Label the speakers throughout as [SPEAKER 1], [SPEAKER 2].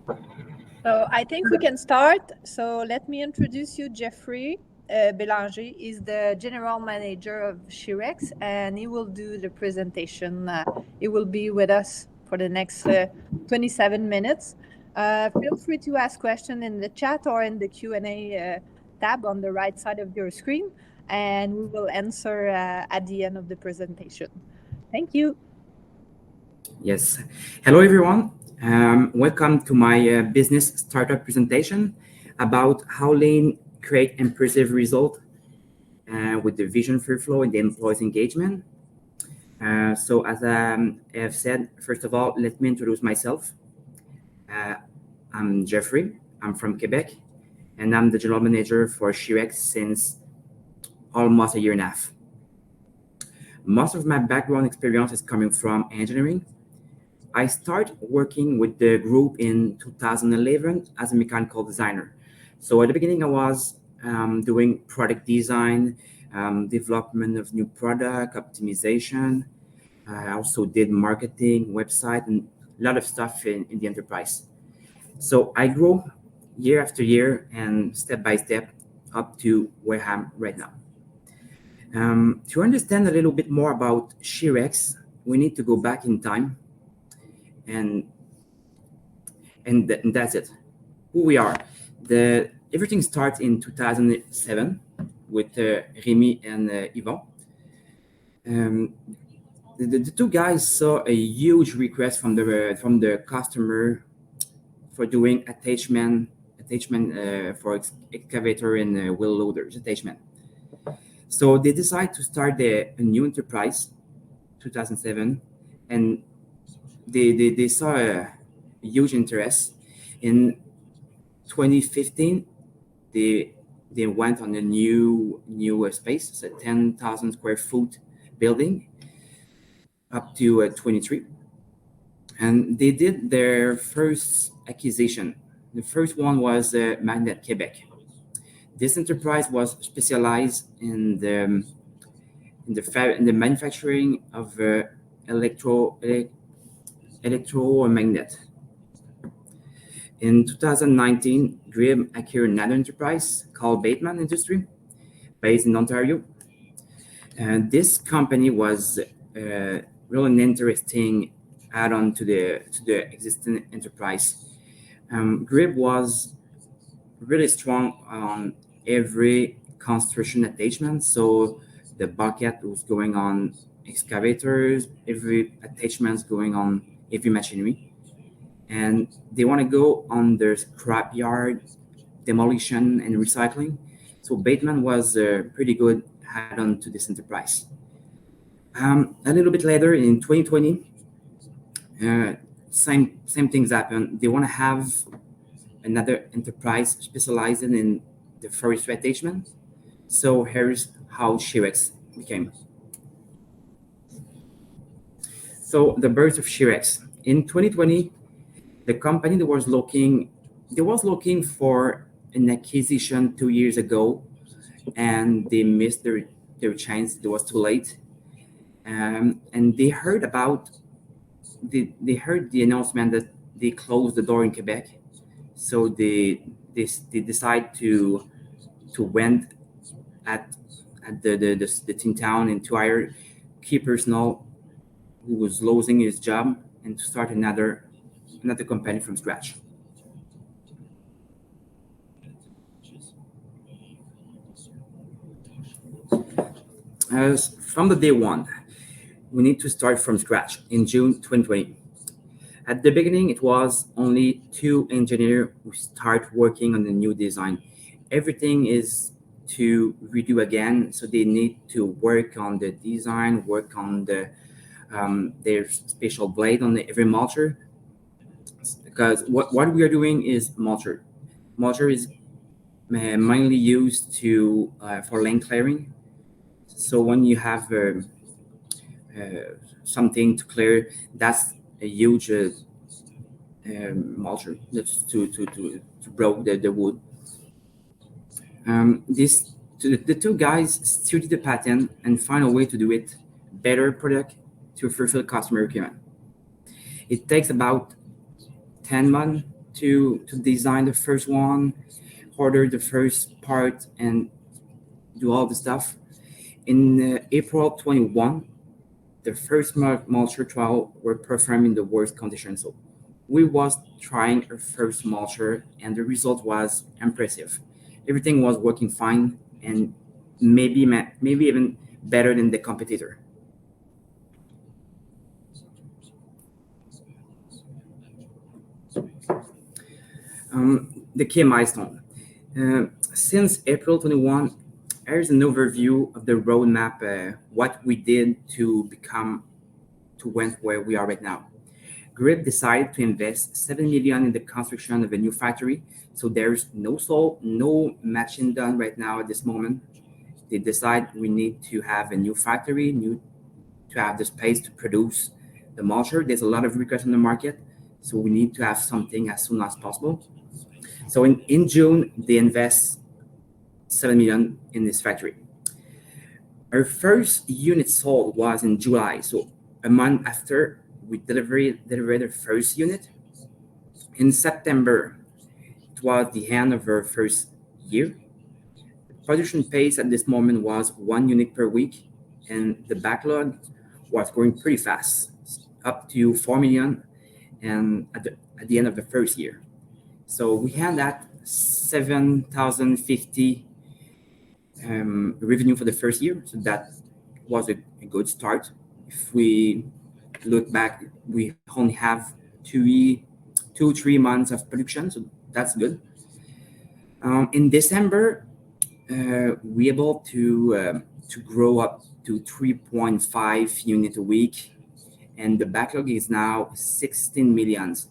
[SPEAKER 1] So I think we can start. So let me introduce you, Jeffrey Belanger is the general manager of Shearex, and he will do the presentation. He will be with us for the next 27 minutes. Feel free to ask questions in the chat or in the Q&A tab on the right side of your screen, and we will answer at the end of the presentation. Thank you.
[SPEAKER 2] Yes. Hello, everyone. Welcome to my business startup presentation about how Lean create impressive result with the vision free flow and the employees engagement. So as I have said, first of all, let me introduce myself. I'm Jeffrey. I'm from Quebec, and I'm the general manager for Shearex since almost a year and a half. Most of my background experience is coming from engineering. I started working with the group in 2011 as a mechanical designer. So at the beginning, I was doing product design, development of new product, optimization. I also did marketing, website, and a lot of stuff in the enterprise. So I grew year after year and step by step up to where I am right now. To understand a little bit more about Shearex, we need to go back in time, and and that's it. Who we are. Everything starts in 2007 with Remy and Yvon. Um, the two guys saw a huge request from the customer for doing attachment for excavator and wheel loaders attachment. So they decided to start a new enterprise, 2007, and they saw a huge interest. In 2015, they went on a new space. It's a 10,000 square foot building up to 23, and they did their first acquisition. The first one was Magnet Quebec. This enterprise was specialized in the manufacturing of electromagnet. In 2019, Grib acquired another enterprise called Bateman Industry, based in Ontario. And this company was really an interesting add-on to the existing enterprise. Grib was really strong on every construction attachment. So the bucket was going on excavators, every attachment's going on heavy machinery. And they want to go on their scrapyard, demolition, and recycling. So Bateman was a pretty good add-on to this enterprise. A little bit later in 2020, same things happen. They want to have another enterprise specializing in the forestry attachment. So here's how Shearex became. So the birth of Shearex. In 2020, the company that was looking for an acquisition 2 years ago, and they missed their chance. It was too late. And they heard the announcement that they closed the door in Quebec. So they decide to went at the teen town and to hire key personnel who was losing his job and to start another company from scratch. As from the day one, we need to start from scratch in June 2020. At the beginning, it was only two engineers who start working on the new design. Everything is to redo again, so they need to work on the design, work on their special blade on every mulcher. Because what we are doing is mulcher. Mulcher is mainly used for lane clearing. So when you have something to clear, that's a huge mulcher. That's to broke the wood. The two guys studied the pattern and find a way to do it better product to fulfill customer requirement. It takes about 10 months to design the first one, order the first part, and do all the stuff. In April 21, the first mulcher trial were performed in the worst conditions. So we was trying our first mulcher, and the result was impressive. Everything was working fine, and maybe even better than the competitor. The key milestone. Since April 21, here's an overview of the roadmap, what we did to become to went where we are right now. Grip decided to invest 7 million in the construction of a new factory. So there's no matching done right now at this moment. They decide we need to have a new factory, new to have the space to produce the mulcher. There's a lot of requests in the market, so we need to have something as soon as possible. So in June, they invest 7 million in this factory. Our first unit sold was in July. So a month after we delivered the first unit. In September, it was the end of our first year. The production pace at this moment was 1 unit per week, and the backlog was growing pretty fast, up to 4 million, and at the end of the first year. So we had that 7,050 revenue for the first year. So that was a good start. If we look back, we only have 3 months of production, so that's good. In December, we able to grow up to 3.5 units a week, and the backlog is now 16 millions.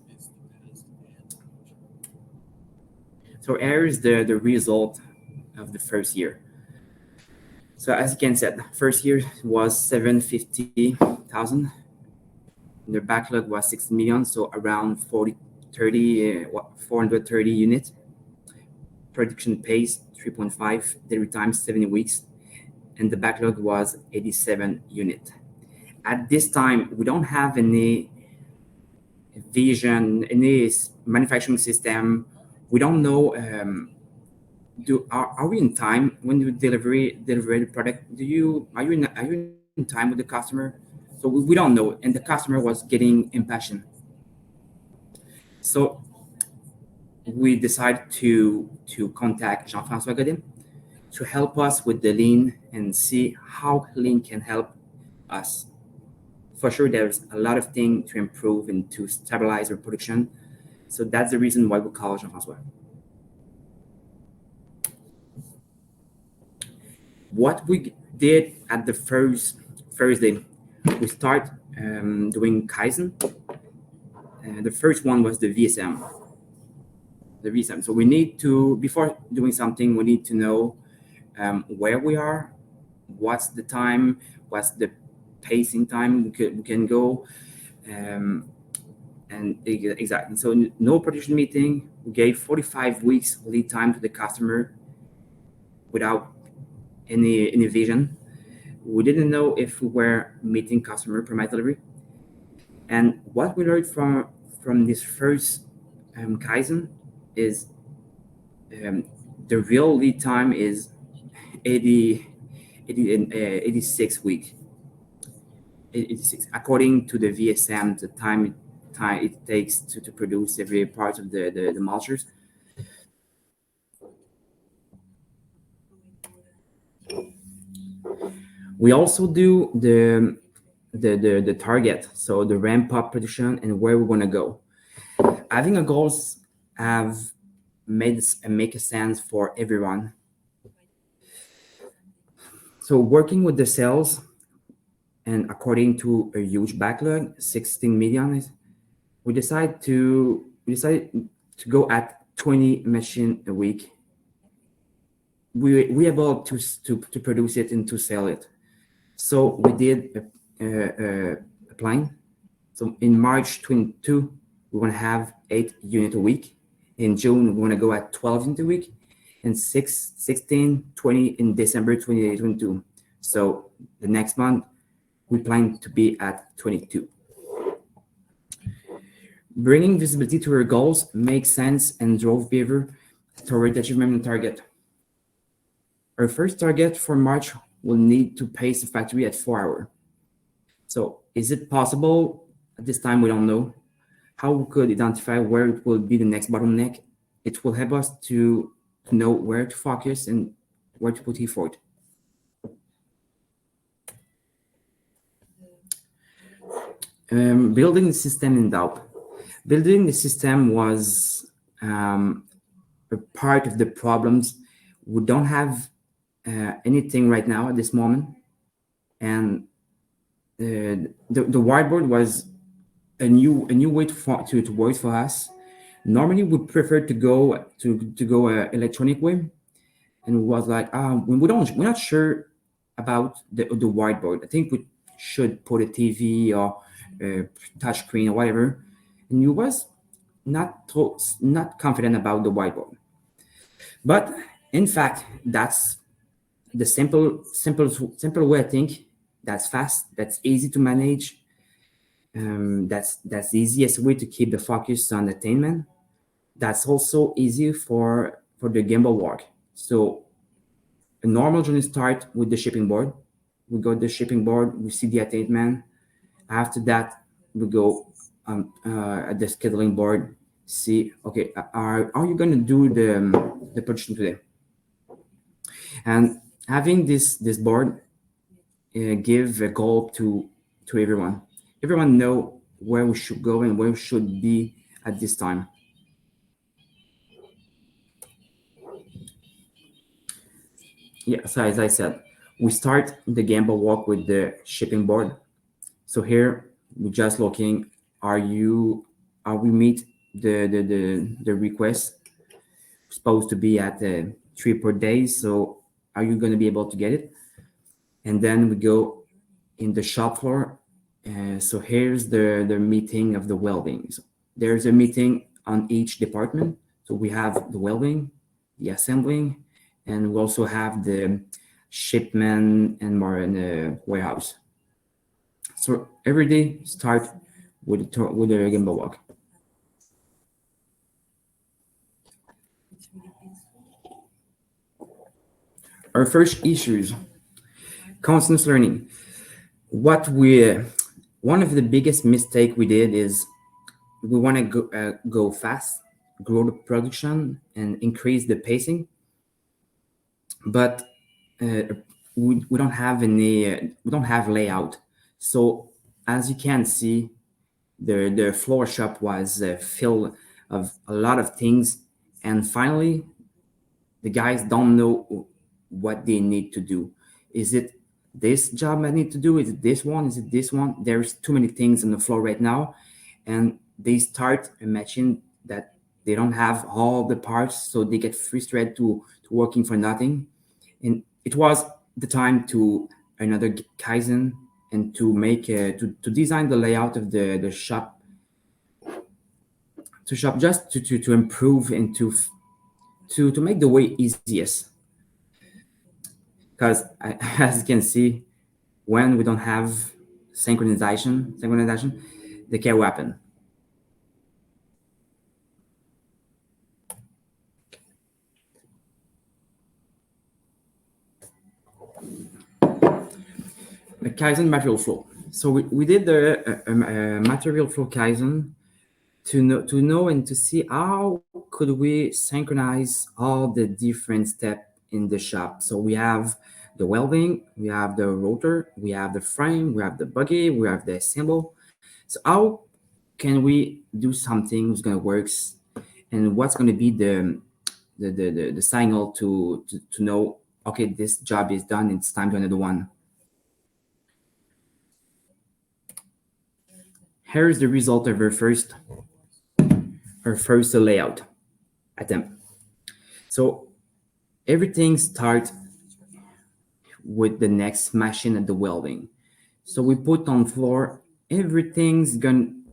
[SPEAKER 2] So here's the result of the first year. So as you can see, the first year was 750,000. The backlog was 6 million, so around 430 units. Production pace 3.5, delivery time 70 weeks, and the backlog was 87 units. At this time, we don't have any vision, any manufacturing system. We don't know. Are we in time when you deliver the product? Are you in time with the customer? So we don't know, and the customer was getting impatient. So we decided to contact Jean-François Godin to help us with the lean and see how lean can help us. For sure, there's a lot of things to improve and to stabilize our production. So that's the reason why we call Jean-François. What we did at the first day, we start doing Kaizen. The first one was the VSM. So we need to, before doing something, we need to know where we are, what's the time, what's the pacing time we can go, and exactly. So no production meeting. We gave 45 weeks lead time to the customer without any vision. We didn't know if we were meeting customer per delivery. And what we learned from this first Kaizen is the real lead time is 86 weeks. 86, according to the VSM, the time it takes to produce every part of the mulchers. We also do the target, so the ramp up production and where we want to go. Having a goals have make a sense for everyone. So working with the sales, and according to a huge backlog, 16 million, we decided to go at 20 machine a week. We able to produce it and to sell it. So we did a plan. So in March 22, we want to have 8 units a week. In June, we want to go at 12 units a week. And 16, 20 in December 2022. So the next month, we plan to be at 22. Bringing visibility to your goals makes sense and drove behavior toward achievement and target. Our first target for March will need to pace the factory at 4 hours. So is it possible? At this time, we don't know. How we could identify where it will be the next bottleneck. It will help us to know where to focus and where to put effort. Building the system in doubt. Building the system was a part of the problems. We don't have anything right now at this moment, and the whiteboard was a new way to work for us. Normally, we prefer to go electronic way, and it was like we're not sure about the whiteboard. I think we should put a TV or touch screen or whatever, and you was not confident about the whiteboard. But in fact, that's the simple way I think. That's fast. That's easy to manage. That's the easiest way to keep the focus on attainment. That's also easy for the gimbal work. So a normal journey start with the shipping board. We go to the shipping board. We see the attainment. After that, we go at the scheduling board. See, okay, are you going to do the production today? And having this board give a goal to everyone. Everyone know where we should go and where we should be at this time. Yeah, so as I said, we start the gamble walk with the shipping board. So here we're just looking, are we meet the request supposed to be at 3 per day, so are you going to be able to get it? And then we go in the shop floor. So here's the meeting of the welding. So there's a meeting on each department. So we have the welding, the assembling, and we also have the shipment and more in the warehouse. So every day start with the gimbal walk. Our first issues, continuous learning. One of the biggest mistake we did is we want to go fast, grow the production, and increase the pacing, but we don't have we don't have layout. So as you can see, the floor shop was filled of a lot of things, and finally the guys don't know what they need to do. Is it this job I need to do? Is it this one? Is it this one? There's too many things on the floor right now, and they start imagining that they don't have all the parts, so they get frustrated to working for nothing. And it was the time to another Kaizen and to make to design the layout of the shop, just to improve and to make the way easiest. Because as you can see, when we don't have synchronization, the can happen. The Kaizen material flow. So we did the material flow Kaizen to know and to see how could we synchronize all the different steps in the shop. So we have the welding, we have the rotor, we have the frame, we have the buggy, we have the assemble. So how can we do something that's going to work, and what's going to be the signal to know, okay, this job is done, it's time to another one. Here's the result of our first layout attempt. So everything starts with the next machine at the welding. So we put on floor, everything's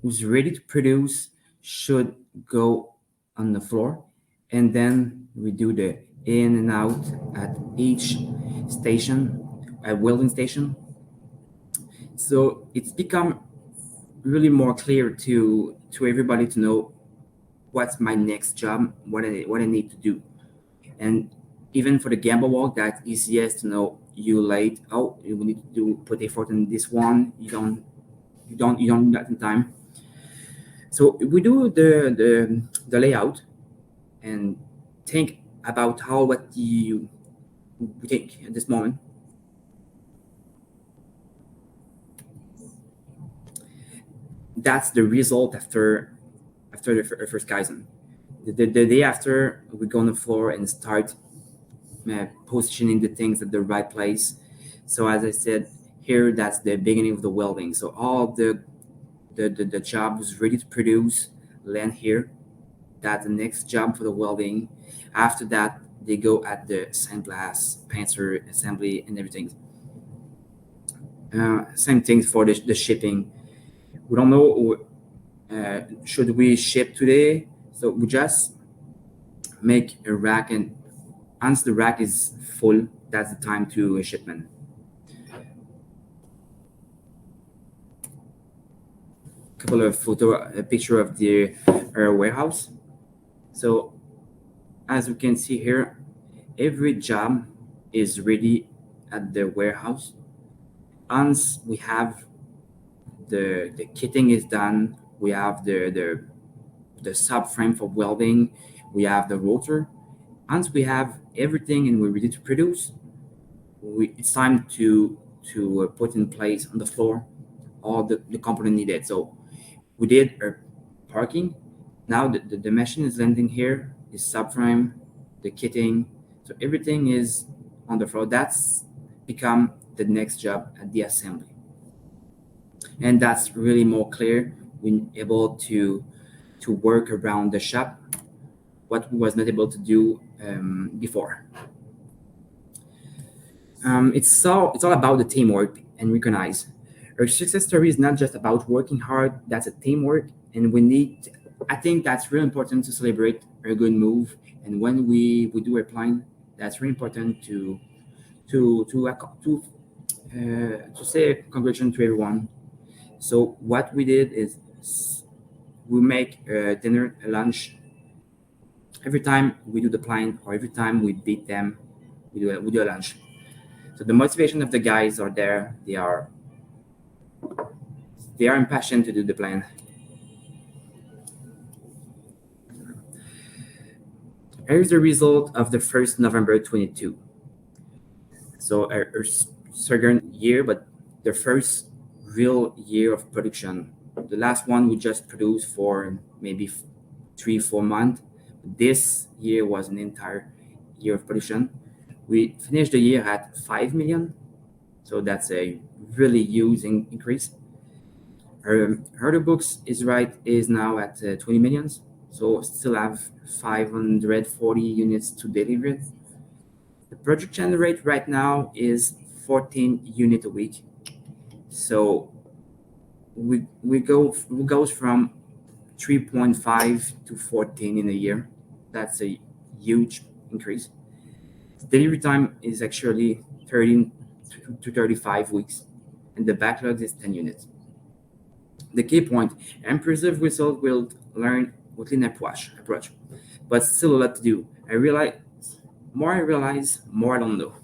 [SPEAKER 2] who's ready to produce should go on the floor, and then we do the in and out at each station, a welding station. So it's become really more clear to everybody to know what's my next job, what I need to do. And even for the gamble walk, that easiest to know you late. Oh, you need to put effort in this one. You don't get in time. So we do the layout and think about how what you we think at this moment. That's the result after the first Kaizen. The day after, we go on the floor and start positioning the things at the right place. So as I said here, that's the beginning of the welding. So all the job was ready to produce land here. That's the next job for the welding. After that, they go at the sandblast, painter assembly, and everything. Same things for the shipping. We don't know should we ship today, so we just make a rack, and once the rack is full, that's the time to a shipment. Couple of a picture of the warehouse. So as we can see here, every job is ready at the warehouse. Once we have the kitting is done, we have the subframe for welding, we have the rotor. Once we have everything and we're ready to produce, it's time to put in place on the floor all the component needed. So we did our parking. Now the machine is landing here, the subframe, the kitting. So everything is on the floor. That's become the next job at the assembly. And that's really more clear. We're able to work around the shop, what we was not able to do before. It's all about the teamwork and recognize. Our success story is not just about working hard. That's a teamwork, and we need. I think that's really important to celebrate a good move. And when we do a plan, that's really important to say congratulations to everyone. So what we did is we make a dinner, a lunch. Every time we do the plan, or every time we beat them, we do a lunch. So the motivation of the guys are there. They are impassioned to do the plan. Here's the result of the first November 22. So our second year, but the first real year of production. The last one we just produced for maybe 3-4 months. This year was an entire year of production. We finished the year at 5 million, so that's a really huge increase. Our order books is now at 20 millions, so still have 540 units to deliver. The production rate right now is 14 units a week. So we goes from 3.5 to 14 in a year. That's a huge increase. Delivery time is actually 13 to 35 weeks, and the backlog is 10 units. The key point: impressive result will learn with an approach, but still a lot to do. I realize, more I don't know.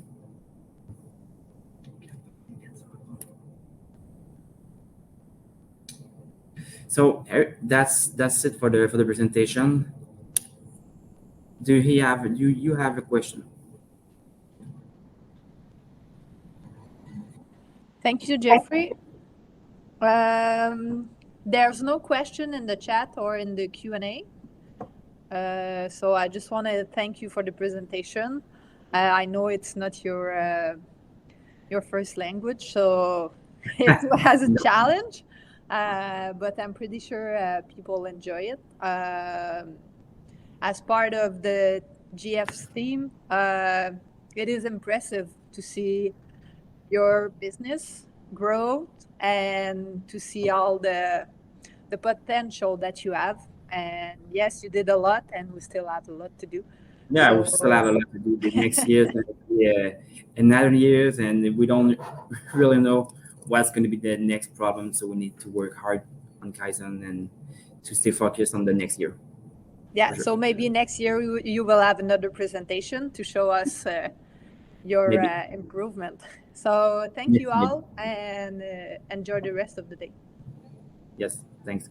[SPEAKER 2] So that's it for the presentation. Do you have a question?
[SPEAKER 1] Thank you, Jeffrey. There's no question in the chat or in the Q&A. So I just want to thank you for the presentation. I know it's not your first language, so it was a challenge, but I'm pretty sure people enjoy it. As part of the GF's team, it is impressive to see your business grow and to see all the potential that you have. And yes, you did a lot, and we still have a lot to do.
[SPEAKER 2] Yeah, we still have a lot to do the next years, another years, and we don't really know what's going to be the next problem. So we need to work hard on Kaizen and to stay focused on the next year.
[SPEAKER 1] Yeah,
[SPEAKER 2] sure.
[SPEAKER 1] so maybe next year you will have another presentation to show us your improvement. So thank you all, and enjoy the rest of the day.
[SPEAKER 2] Yes, thanks.